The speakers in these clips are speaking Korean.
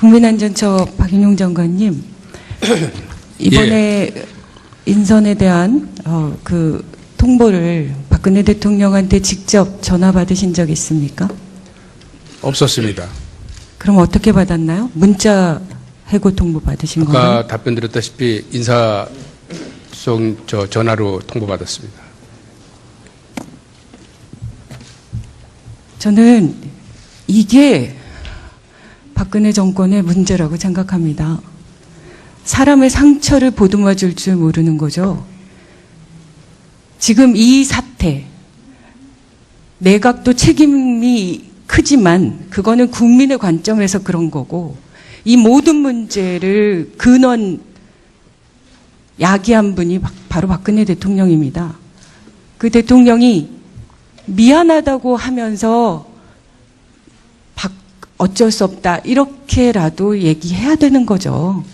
국민안전처 박인용 장관님, 이번에 인선에 대한 그 통보를 박근혜 대통령한테 직접 전화 받으신 적 있습니까? 없었습니다. 그럼 어떻게 받았나요? 문자 해고 통보 받으신 거예요? 아까 답변 드렸다시피 인사송 전화로 통보받았습니다. 저는 이게 박근혜 정권의 문제라고 생각합니다. 사람의 상처를 보듬어 줄 줄 모르는 거죠. 지금 이 사태, 내각도 책임이 크지만 그거는 국민의 관점에서 그런 거고, 이 모든 문제를 근원 야기한 분이 바로 박근혜 대통령입니다. 그 대통령이 미안하다고 하면서 어쩔 수 없다 이렇게라도 얘기해야 되는 거죠.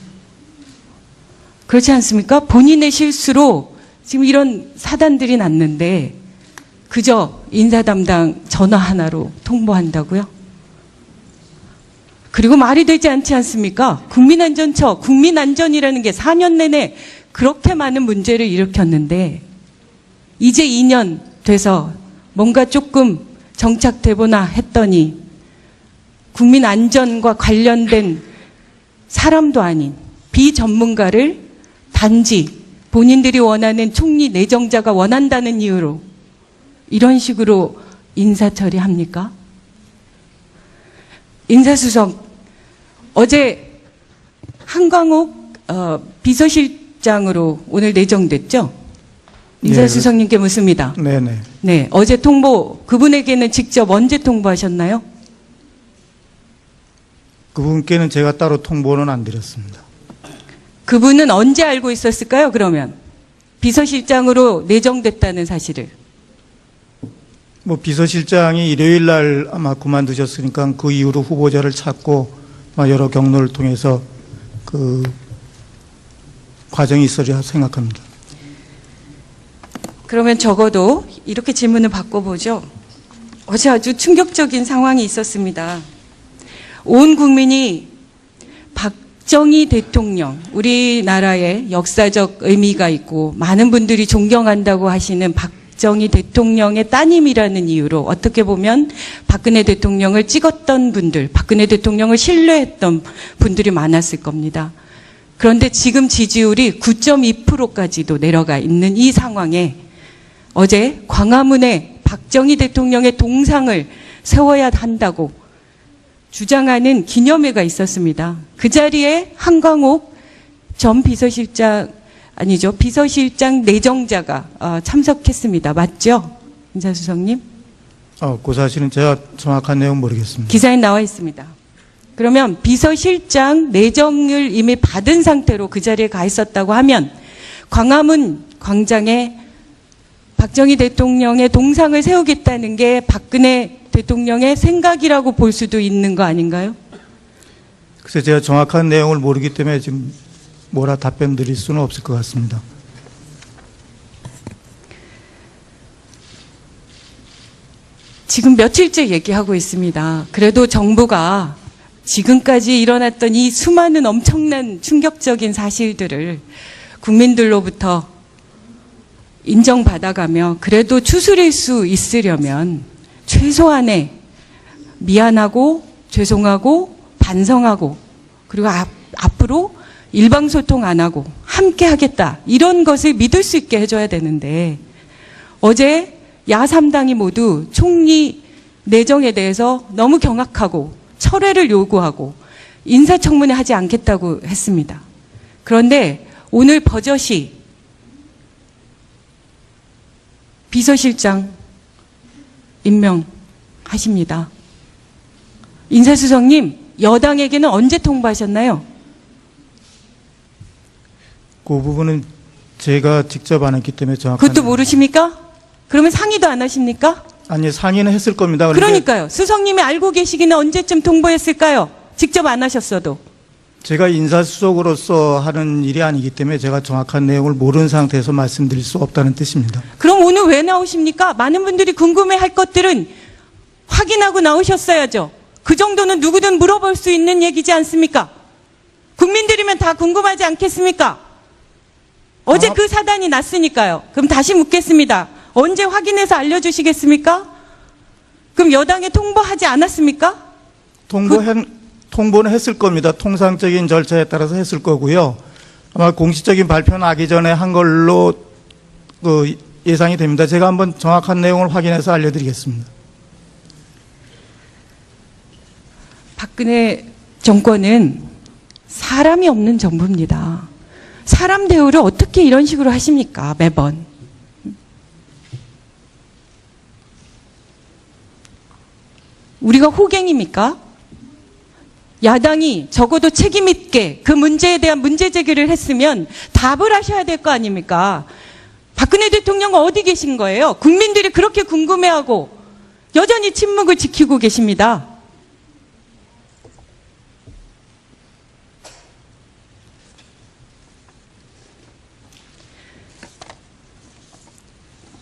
그렇지 않습니까? 본인의 실수로 지금 이런 사단들이 났는데 그저 인사 담당 전화 하나로 통보한다고요? 그리고 말이 되지 않지 않습니까? 국민안전처, 국민안전이라는 게 4년 내내 그렇게 많은 문제를 일으켰는데 이제 2년 돼서 뭔가 조금 정착되보나 했더니 국민안전과 관련된 사람도 아닌 비전문가를 단지 본인들이 원하는 총리 내정자가 원한다는 이유로 이런 식으로 인사 처리합니까? 인사수석, 어제 한광옥 비서실장으로 오늘 내정됐죠? 인사수석님께 묻습니다. 네네. 네, 어제 통보, 그분에게는 직접 언제 통보하셨나요? 그분께는 제가 따로 통보는 안 드렸습니다. 그분은 언제 알고 있었을까요, 그러면? 비서실장으로 내정됐다는 사실을. 뭐 비서실장이 일요일 날 아마 그만두셨으니까 그 이후로 후보자를 찾고 여러 경로를 통해서 그 과정이 있으리라 생각합니다. 그러면 적어도 이렇게 질문을 바꿔보죠. 어제 아주 충격적인 상황이 있었습니다. 온 국민이 박정희 대통령, 우리나라의 역사적 의미가 있고 많은 분들이 존경한다고 하시는 박정희 대통령의 따님이라는 이유로 어떻게 보면 박근혜 대통령을 찍었던 분들, 박근혜 대통령을 신뢰했던 분들이 많았을 겁니다. 그런데 지금 지지율이 9.2%까지도 내려가 있는 이 상황에 어제 광화문에 박정희 대통령의 동상을 세워야 한다고 주장하는 기념회가 있었습니다. 그 자리에 한광옥 전 비서실장, 아니죠, 비서실장 내정자가 참석했습니다. 맞죠? 인사수석님? 그 사실은 제가 정확한 내용 모르겠습니다. 기사에 나와 있습니다. 그러면 비서실장 내정을 이미 받은 상태로 그 자리에 가 있었다고 하면 광화문 광장에 박정희 대통령의 동상을 세우겠다는 게 박근혜 대통령의 생각이라고 볼 수도 있는 거 아닌가요? 그래서 제가 정확한 내용을 모르기 때문에 지금 뭐라 답변 드릴 수는 없을 것 같습니다. 지금 며칠째 얘기하고 있습니다. 그래도 정부가 지금까지 일어났던 이 수많은 엄청난 충격적인 사실들을 국민들로부터 인정받아가며 그래도 추스릴 수 있으려면 최소한의 미안하고 죄송하고 반성하고 그리고 앞으로 일방소통 안 하고 함께 하겠다 이런 것을 믿을 수 있게 해줘야 되는데 어제 야3당이 모두 총리 내정에 대해서 너무 경악하고 철회를 요구하고 인사청문회 하지 않겠다고 했습니다. 그런데 오늘 버젓이 비서실장 임명하십니다. 인사수석님, 여당에게는 언제 통보하셨나요? 그 부분은 제가 직접 안 했기 때문에 정확한. 그것도 모르십니까? 그러면 상의도 안 하십니까? 아니, 상의는 했을 겁니다. 그러니까요. 수석님이 알고 계시기는 언제쯤 통보했을까요? 직접 안 하셨어도. 제가 인사수석으로서 하는 일이 아니기 때문에 제가 정확한 내용을 모르는 상태에서 말씀드릴 수 없다는 뜻입니다. 그럼 오늘 왜 나오십니까? 많은 분들이 궁금해할 것들은 확인하고 나오셨어야죠. 그 정도는 누구든 물어볼 수 있는 얘기지 않습니까? 국민들이면 다 궁금하지 않겠습니까? 어제 그 사단이 났으니까요. 그럼 다시 묻겠습니다. 언제 확인해서 알려주시겠습니까? 그럼 여당에 통보하지 않았습니까? 통보는 했을 겁니다. 통상적인 절차에 따라서 했을 거고요. 아마 공식적인 발표 나기 전에 한 걸로 예상이 됩니다. 제가 한번 정확한 내용을 확인해서 알려드리겠습니다. 박근혜 정권은 사람이 없는 정부입니다. 사람 대우를 어떻게 이런 식으로 하십니까? 매번. 우리가 호갱입니까? 야당이 적어도 책임 있게 그 문제에 대한 문제 제기를 했으면 답을 하셔야 될 거 아닙니까? 박근혜 대통령은 어디 계신 거예요? 국민들이 그렇게 궁금해하고 여전히 침묵을 지키고 계십니다.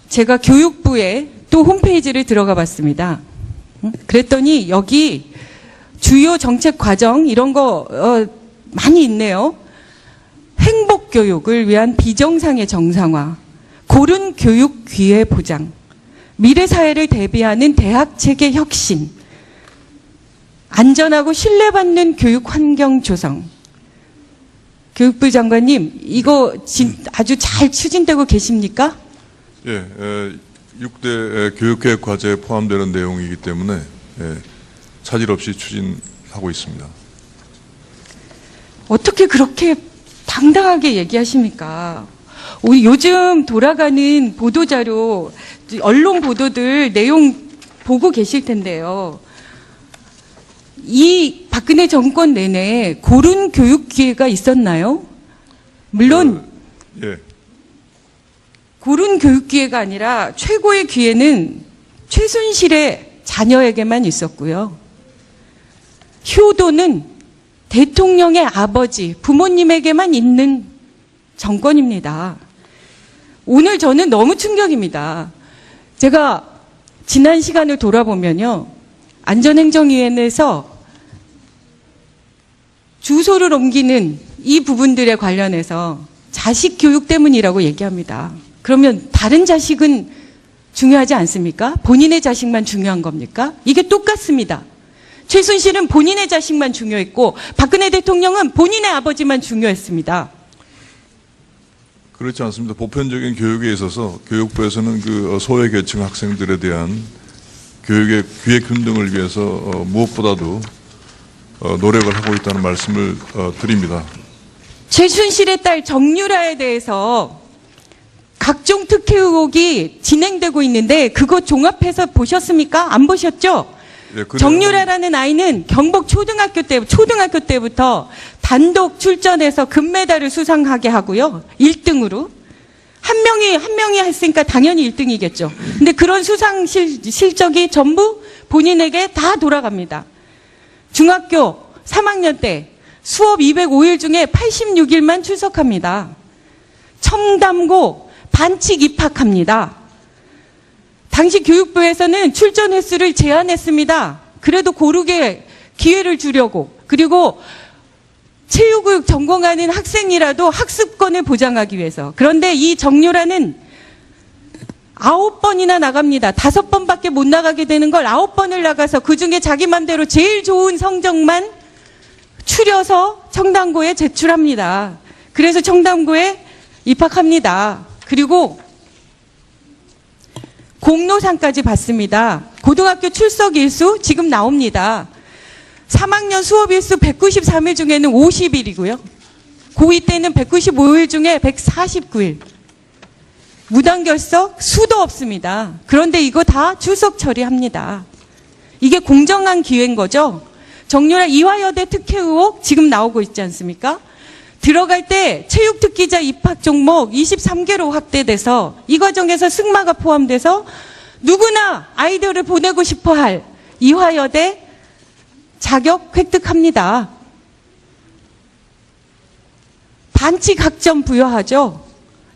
제가 교육부에 또 홈페이지를 들어가 봤습니다. 그랬더니 여기 주요 정책 과정 이런 거 많이 있네요. 행복교육을 위한 비정상의 정상화, 고른 교육 기회 보장, 미래사회를 대비하는 대학체계 혁신, 안전하고 신뢰받는 교육 환경 조성. 교육부 장관님, 이거 아주 잘 추진되고 계십니까? 예, 6대 교육계획 과제에 포함되는 내용이기 때문에 차질 없이 추진하고 있습니다. 어떻게 그렇게 당당하게 얘기하십니까? 우리 요즘 돌아가는 보도자료, 언론 보도들 내용 보고 계실 텐데요. 이 박근혜 정권 내내 고른 교육 기회가 있었나요? 물론 예. 고른 교육 기회가 아니라 최고의 기회는 최순실의 자녀에게만 있었고요. 효도는 대통령의 아버지, 부모님에게만 있는 정권입니다. 오늘 저는 너무 충격입니다. 제가 지난 시간을 돌아보면요. 안전행정위원회에서 주소를 옮기는 이 부분들에 관련해서 자식 교육 때문이라고 얘기합니다. 그러면 다른 자식은 중요하지 않습니까? 본인의 자식만 중요한 겁니까? 이게 똑같습니다. 최순실은 본인의 자식만 중요했고 박근혜 대통령은 본인의 아버지만 중요했습니다. 그렇지 않습니다. 보편적인 교육에 있어서 교육부에서는 그 소외계층 학생들에 대한 교육의 기회 균등을 위해서 무엇보다도 노력을 하고 있다는 말씀을 드립니다. 최순실의 딸 정유라에 대해서 각종 특혜 의혹이 진행되고 있는데 그거 종합해서 보셨습니까? 안 보셨죠? 예, 정유라라는 아이는 경북 초등학교 때부터 단독 출전해서 금메달을 수상하게 하고요. 1등으로. 한 명이 했으니까 당연히 1등이겠죠. 근데 그런 수상 실적이 전부 본인에게 다 돌아갑니다. 중학교 3학년 때 수업 205일 중에 86일만 출석합니다. 첨담고 반칙 입학합니다. 당시 교육부에서는 출전 횟수를 제한했습니다. 그래도 고르게 기회를 주려고. 그리고 체육교육 전공하는 학생이라도 학습권을 보장하기 위해서. 그런데 이 정유라는 9번이나 나갑니다. 5번밖에 못 나가게 되는 걸 9번을 나가서 그중에 자기 맘대로 제일 좋은 성적만 추려서 청담고에 제출합니다. 그래서 청담고에 입학합니다. 그리고 공로상까지 받습니다. 고등학교 출석 일수 지금 나옵니다. 3학년 수업 일수 193일 중에는 50일이고요. 고2 때는 195일 중에 149일. 무단결석 수도 없습니다. 그런데 이거 다 출석 처리합니다. 이게 공정한 기회인 거죠. 정유라 이화여대 특혜 의혹 지금 나오고 있지 않습니까? 들어갈 때 체육특기자 입학 종목 23개로 확대돼서 이 과정에서 승마가 포함돼서 누구나 아이디어를 보내고 싶어할 이화여대 자격 획득합니다. 반칙 학점 부여하죠.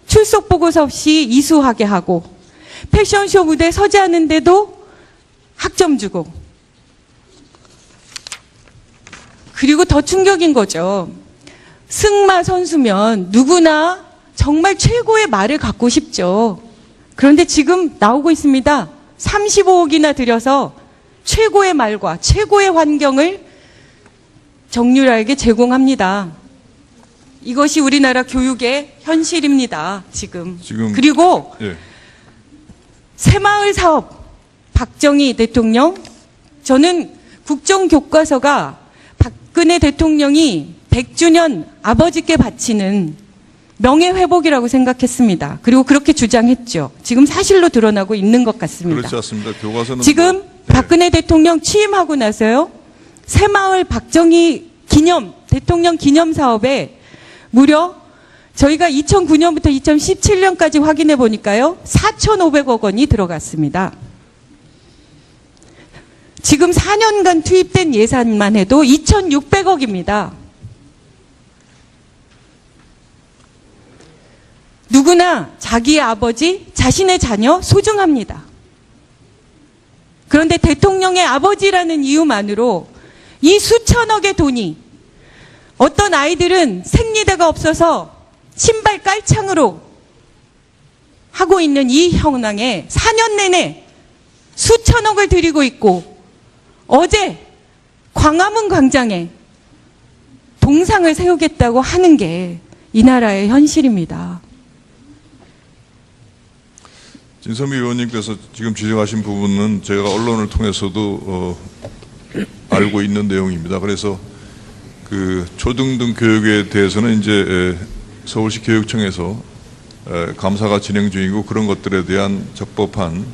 출석 보고서 없이 이수하게 하고 패션쇼 무대 서지 않는데도 학점 주고 그리고 더 충격인 거죠. 승마 선수면 누구나 정말 최고의 말을 갖고 싶죠. 그런데 지금 나오고 있습니다. 35억이나 들여서 최고의 말과 최고의 환경을 정유라에게 제공합니다. 이것이 우리나라 교육의 현실입니다. 지금. 그리고 예. 새마을 사업 박정희 대통령, 저는 국정교과서가 박근혜 대통령이 100주년 아버지께 바치는 명예회복이라고 생각했습니다. 그리고 그렇게 주장했죠. 지금 사실로 드러나고 있는 것 같습니다. 그렇지 않습니다. 교과서는 지금 뭐, 예. 박근혜 대통령 취임하고 나서요, 새마을 박정희 대통령 기념 사업에 무려 저희가 2009년부터 2017년까지 확인해 보니까요, 4,500억 원이 들어갔습니다. 지금 4년간 투입된 예산만 해도 2,600억입니다. 누구나 자기의 아버지, 자신의 자녀 소중합니다. 그런데 대통령의 아버지라는 이유만으로 이 수천억의 돈이, 어떤 아이들은 생리대가 없어서 신발 깔창으로 하고 있는 이 현황에 4년 내내 수천억을 들이고 있고, 어제 광화문 광장에 동상을 세우겠다고 하는 게 이 나라의 현실입니다. 진선미 의원님께서 지금 지적하신 부분은 제가 언론을 통해서도 알고 있는 내용입니다. 그래서 그 초등등 교육에 대해서는 이제 서울시 교육청에서 감사가 진행 중이고, 그런 것들에 대한 적법한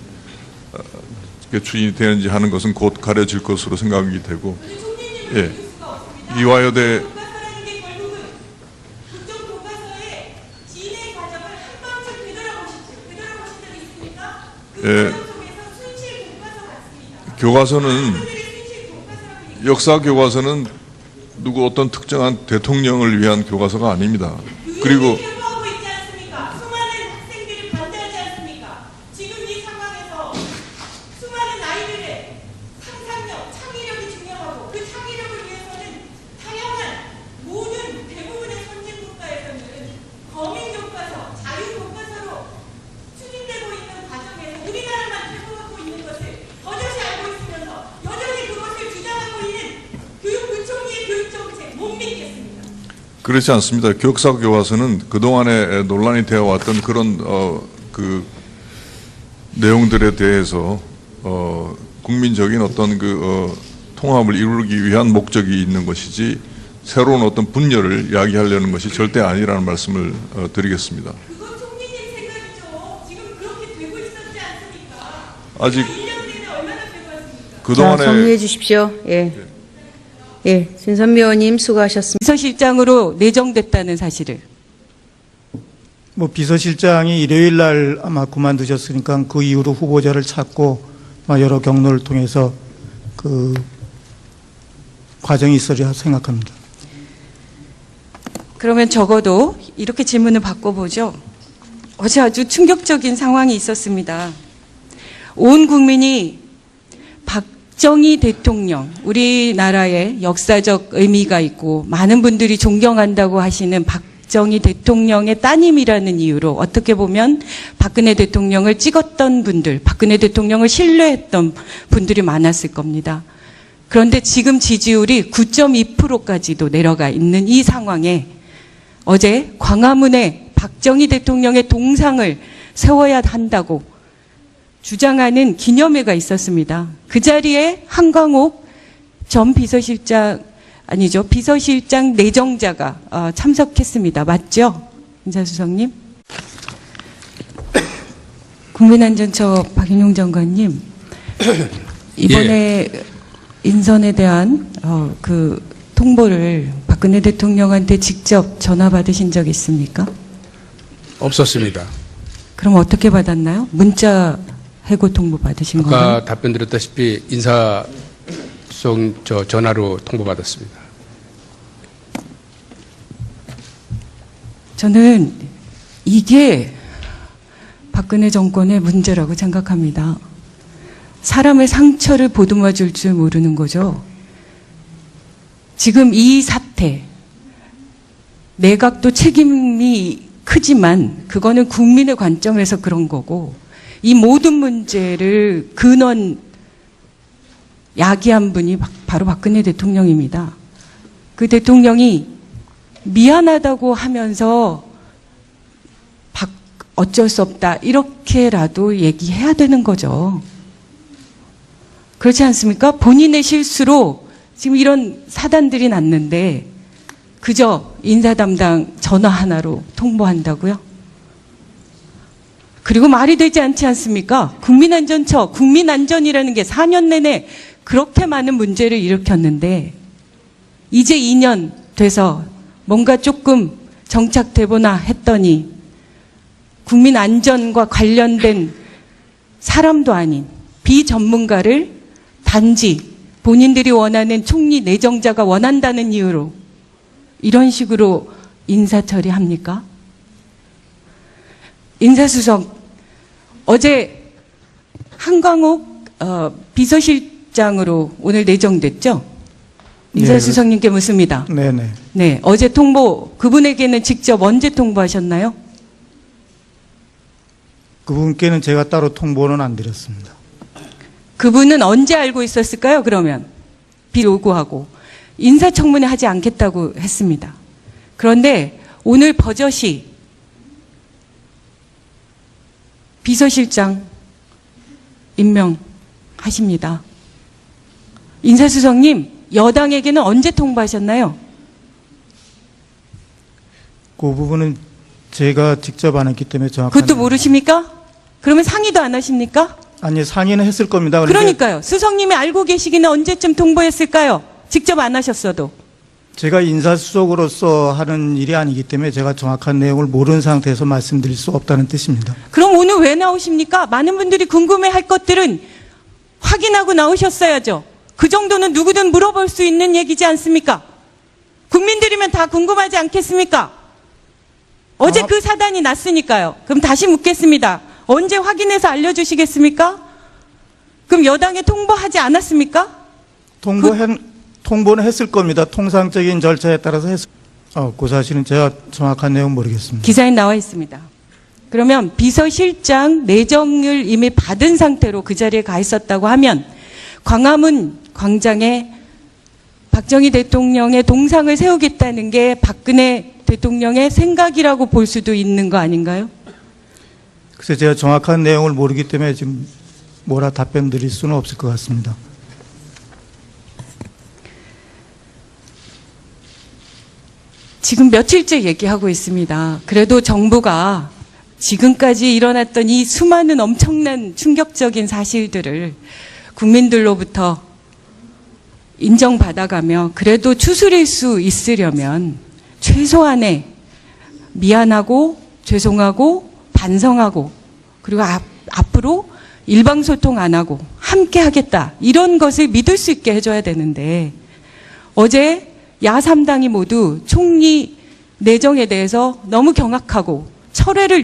추진이 되는지 하는 것은 곧 가려질 것으로 생각이 되고, 예. 이화여대 예, 교과서는, 역사 교과서는 누구 어떤 특정한 대통령을 위한 교과서가 아닙니다. 그리고 그렇지 않습니다. 역사 교과서는 그동안에 논란이 되어 왔던 그런 그 내용들에 대해서 국민적인 어떤 통합을 이루기 위한 목적이 있는 것이지, 새로운 어떤 분열을 야기하려는 것이 절대 아니라는 말씀을 드리겠습니다. 그건 총리님 생각이죠. 지금 그렇게 되고 있었지 않습니까? 아직 1년 내내 얼마나 되고 왔습니까? 그동안에 정리해 주십시오. 예. 예, 진선미 의원님 수고하셨습니다. 비서실장으로 내정됐다는 사실을. 뭐 비서실장이 일요일 날 아마 그만두셨으니까 그 이후로 후보자를 찾고 여러 경로를 통해서 그 과정이 있으리라 생각합니다. 그러면 적어도 이렇게 질문을 바꿔보죠. 어제 아주 충격적인 상황이 있었습니다. 온 국민이 박정희 대통령, 우리나라의 역사적 의미가 있고 많은 분들이 존경한다고 하시는 박정희 대통령의 따님이라는 이유로 어떻게 보면 박근혜 대통령을 찍었던 분들, 박근혜 대통령을 신뢰했던 분들이 많았을 겁니다. 그런데 지금 지지율이 9.2%까지도 내려가 있는 이 상황에 어제 광화문에 박정희 대통령의 동상을 세워야 한다고 주장하는 기념회가 있었습니다. 그 자리에 한광옥 전 비서실장, 아니죠, 비서실장 내정자가 참석했습니다. 맞죠? 인사수석님? 국민안전처 박인용 장관님, 이번에 인선에 대한 그 통보를 박근혜 대통령한테 직접 전화 받으신 적 있습니까? 없었습니다. 그럼 어떻게 받았나요? 문자 해고 통보 받으신 거예요? 아까 답변드렸다시피 인사성 전화로 통보받았습니다. 저는 이게 박근혜 정권의 문제라고 생각합니다. 사람의 상처를 보듬어 줄 줄 모르는 거죠. 지금 이 사태, 내각도 책임이 크지만 그거는 국민의 관점에서 그런 거고, 이 모든 문제를 근원 야기한 분이 바로 박근혜 대통령입니다. 그 대통령이 미안하다고 하면서 어쩔 수 없다 이렇게라도 얘기해야 되는 거죠. 그렇지 않습니까? 본인의 실수로 지금 이런 사단들이 났는데 그저 인사 담당 전화 하나로 통보한다고요? 그리고 말이 되지 않지 않습니까? 국민안전처, 국민안전이라는 게 4년 내내 그렇게 많은 문제를 일으켰는데 이제 2년 돼서 뭔가 조금 정착되보나 했더니 국민안전과 관련된 사람도 아닌 비전문가를 단지 본인들이 원하는 총리 내정자가 원한다는 이유로 이런 식으로 인사처리합니까? 인사수석, 어제 한광옥 비서실장으로 오늘 내정됐죠? 인사수석님께 묻습니다. 네네. 네, 어제 통보, 그분에게는 직접 언제 통보하셨나요? 그분께는 제가 따로 통보는 안 드렸습니다. 그분은 언제 알고 있었을까요, 그러면? 비요구하고. 인사청문회 하지 않겠다고 했습니다. 그런데 오늘 버젓이 비서실장 임명하십니다. 인사수석님, 여당에게는 언제 통보하셨나요? 그 부분은 제가 직접 안 했기 때문에 정확한. 그것도 모르십니까? 그러면 상의도 안 하십니까? 아니, 상의는 했을 겁니다. 그런데 그러니까요. 수석님이 알고 계시기는 언제쯤 통보했을까요? 직접 안 하셨어도. 제가 인사수석으로서 하는 일이 아니기 때문에 제가 정확한 내용을 모르는 상태에서 말씀드릴 수 없다는 뜻입니다. 그럼 오늘 왜 나오십니까? 많은 분들이 궁금해할 것들은 확인하고 나오셨어야죠. 그 정도는 누구든 물어볼 수 있는 얘기지 않습니까? 국민들이면 다 궁금하지 않겠습니까? 어제 그 사단이 났으니까요. 그럼 다시 묻겠습니다. 언제 확인해서 알려주시겠습니까? 그럼 여당에 통보하지 않았습니까? 통보는 했을 겁니다. 통상적인 절차에 따라서 그 사실은 제가 정확한 내용 모르겠습니다. 기사에 나와 있습니다. 그러면 비서실장 내정을 이미 받은 상태로 그 자리에 가 있었다고 하면 광화문 광장에 박정희 대통령의 동상을 세우겠다는 게 박근혜 대통령의 생각이라고 볼 수도 있는 거 아닌가요? 글쎄 제가 정확한 내용을 모르기 때문에 지금 뭐라 답변 드릴 수는 없을 것 같습니다. 지금 며칠째 얘기하고 있습니다. 그래도 정부가 지금까지 일어났던 이 수많은 엄청난 충격적인 사실들을 국민들로부터 인정받아가며 그래도 추스릴 수 있으려면 최소한의 미안하고 죄송하고 반성하고 그리고 앞으로 일방소통 안 하고 함께 하겠다 이런 것을 믿을 수 있게 해줘야 되는데 어제 야3당이 모두 총리 내정에 대해서 너무 경악하고 철회를